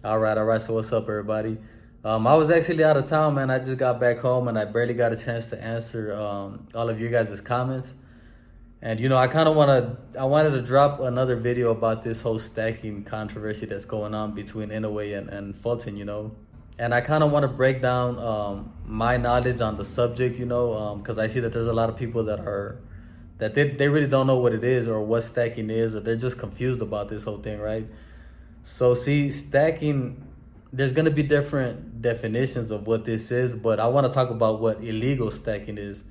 All right. So what's up, everybody? I was actually out of town, man. I just got back home, and I barely got a chance to answer all of you guys' comments. And I kind of I wanted to drop another video about this whole stacking controversy that's going on between Inoue and Fulton. And I kind of want to break down my knowledge on the subject, because I see that there's a lot of people that they really don't know what it is or what stacking is, or they're just confused about this whole thing, right? So see, stacking, there's gonna be different definitions of what this is, but I want to talk about what illegal stacking is.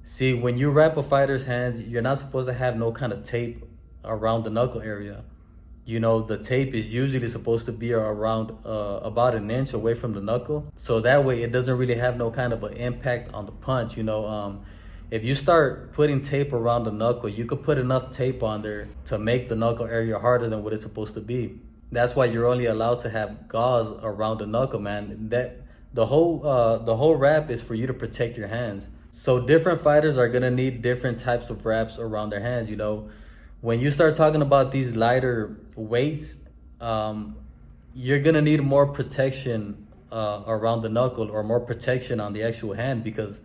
See, when you wrap a fighter's hands, you're not supposed to have no kind of tape around the knuckle area. The tape is usually supposed to be around about an inch away from the knuckle. So that way it doesn't really have no kind of an impact on the punch. If you start putting tape around the knuckle, you could put enough tape on there to make the knuckle area harder than what it's supposed to be. That's why you're only allowed to have gauze around the knuckle, man. That the whole wrap is for you to protect your hands. So different fighters are gonna need different types of wraps around their hands. When you start talking about these lighter weights, you're gonna need more protection around the knuckle, or more protection on the actual hand, because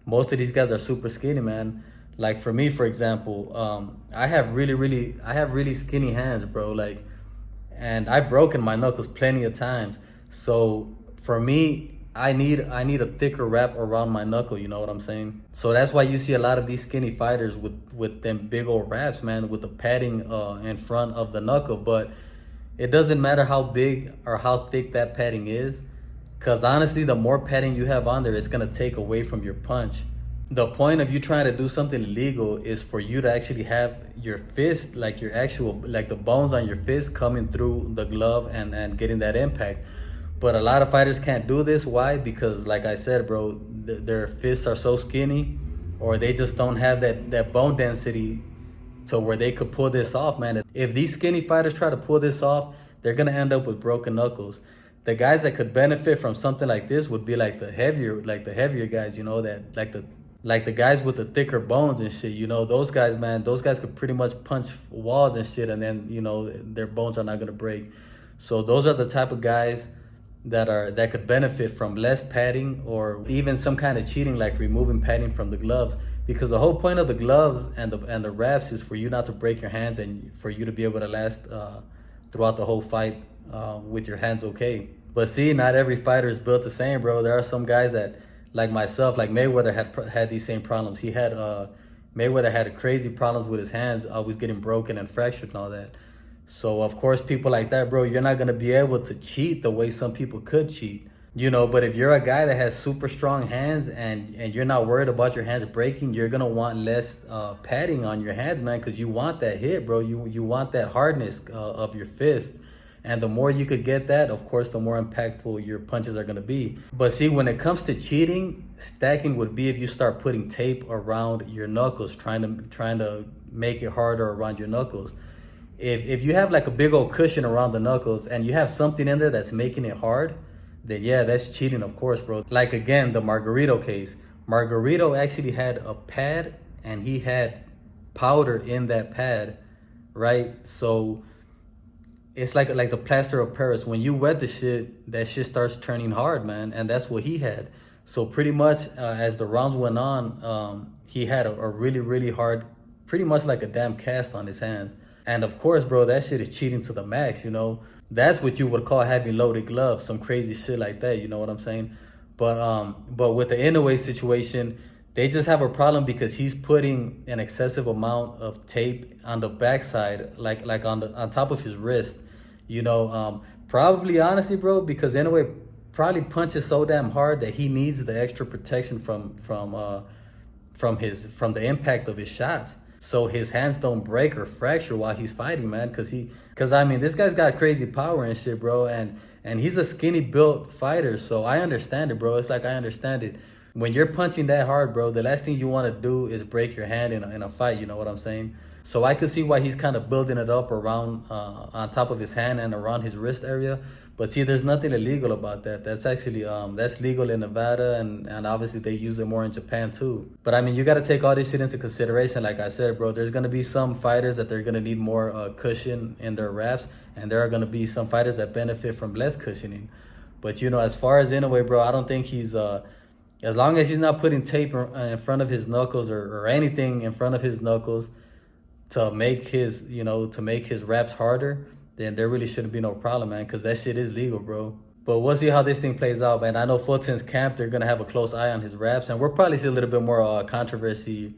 most of these guys are super skinny, man. Like for me, for example, I have really skinny hands, bro. And I've broken my knuckles plenty of times. So for me, I need a thicker wrap around my knuckle, you know what I'm saying? So that's why you see a lot of these skinny fighters with them big old wraps, man, with the padding in front of the knuckle. But it doesn't matter how big or how thick that padding is, because honestly, the more padding you have on there, it's gonna take away from your punch. The point of you trying to do something illegal is for you to actually have your fist, like like the bones on your fist coming through the glove and getting that impact. But a lot of fighters can't do this. Why? Because like I said, bro, their fists are so skinny, or they just don't have that bone density to where they could pull this off, man. If these skinny fighters try to pull this off, they're gonna end up with broken knuckles. The guys that could benefit from something like this would be like the heavier guys, that like the guys with the thicker bones and shit. Those guys, man, those guys could pretty much punch walls and shit, and then their bones are not gonna break. So those are the type of guys that could benefit from less padding, or even some kind of cheating, like removing padding from the gloves, because the whole point of the gloves and the wraps is for you not to break your hands, and for you to be able to last throughout the whole fight with your hands okay. But see, not every fighter is built the same, bro. There are some guys that, like myself, like Mayweather had these same problems. Mayweather had crazy problems with his hands, always getting broken and fractured and all that. So of course, people like that, bro, you're not gonna be able to cheat the way some people could cheat. But if you're a guy that has super strong hands, and you're not worried about your hands breaking, you're gonna want less padding on your hands, man, because you want that hit, bro. You want that hardness of your fist. And the more you could get that, of course, the more impactful your punches are gonna be. But see, when it comes to cheating, stacking would be if you start putting tape around your knuckles, trying to make it harder around your knuckles. If you have like a big old cushion around the knuckles, and you have something in there that's making it hard, then yeah, that's cheating, of course, bro. Like again, the Margarito case. Margarito actually had a pad, and he had powder in that pad, right? So it's like the plaster of Paris. When you wet the shit, that shit starts turning hard, man. And that's what he had. So pretty much as the rounds went on, he had a really, really hard, pretty much like a damn cast on his hands. And of course, bro, that shit is cheating to the max, That's what you would call having loaded gloves, some crazy shit like that, you know what I'm saying? But with the Inoue situation, they just have a problem because he's putting an excessive amount of tape on the backside, like on top of his wrist. Probably, honestly, bro, because Inoue probably punches so damn hard that he needs the extra protection from the impact of his shots, so his hands don't break or fracture while he's fighting, man. Because I mean, this guy's got crazy power and shit, bro, and he's a skinny built fighter, so I understand it, bro. It's like, I understand it. When you're punching that hard, bro, the last thing you want to do is break your hand in a fight, you know what I'm saying? So I could see why he's kind of building it up around on top of his hand and around his wrist area. But see, there's nothing illegal about that. That's actually that's legal in Nevada, and obviously they use it more in Japan too. But I mean, you got to take all this shit into consideration. Like I said, bro, there's gonna be some fighters that they're gonna need more cushion in their wraps, and there are going to be some fighters that benefit from less cushioning. But you know, as far as Inoue, bro, I don't think he's as long as he's not putting tape in front of his knuckles, or anything in front of his knuckles to make his, to make his raps harder, then there really shouldn't be no problem, man, because that shit is legal, bro. But we'll see how this thing plays out, man. I know Fulton's camp, they're going to have a close eye on his raps, and we'll probably see a little bit more controversy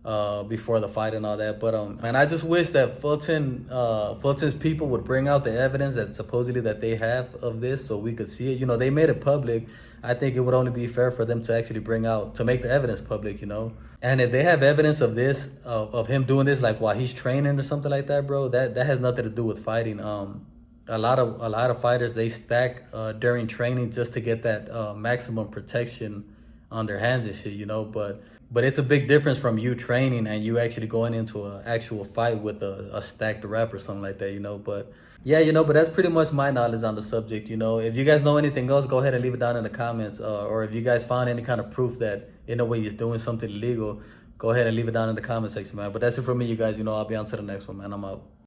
before the fight and all that. But man, I just wish that Fulton's people would bring out the evidence that supposedly that they have of this, so we could see it. You know, they made it public. I think it would only be fair for them to actually to make the evidence public, you know. And if they have evidence of this, of him doing this, like while he's training or something like that, bro, that has nothing to do with fighting. A lot of fighters, they stack during training just to get that maximum protection on their hands and shit, you know. But it's a big difference from you training and you actually going into an actual fight with a stacked rep or something like that, you know. But yeah, you know, but that's pretty much my knowledge on the subject, you know. If you guys know anything else, go ahead and leave it down in the comments. Or if you guys found any kind of proof that Inoue is doing something illegal, go ahead and leave it down in the comment section, man. But that's it for me, you guys. You know, I'll be on to the next one, man. I'm out.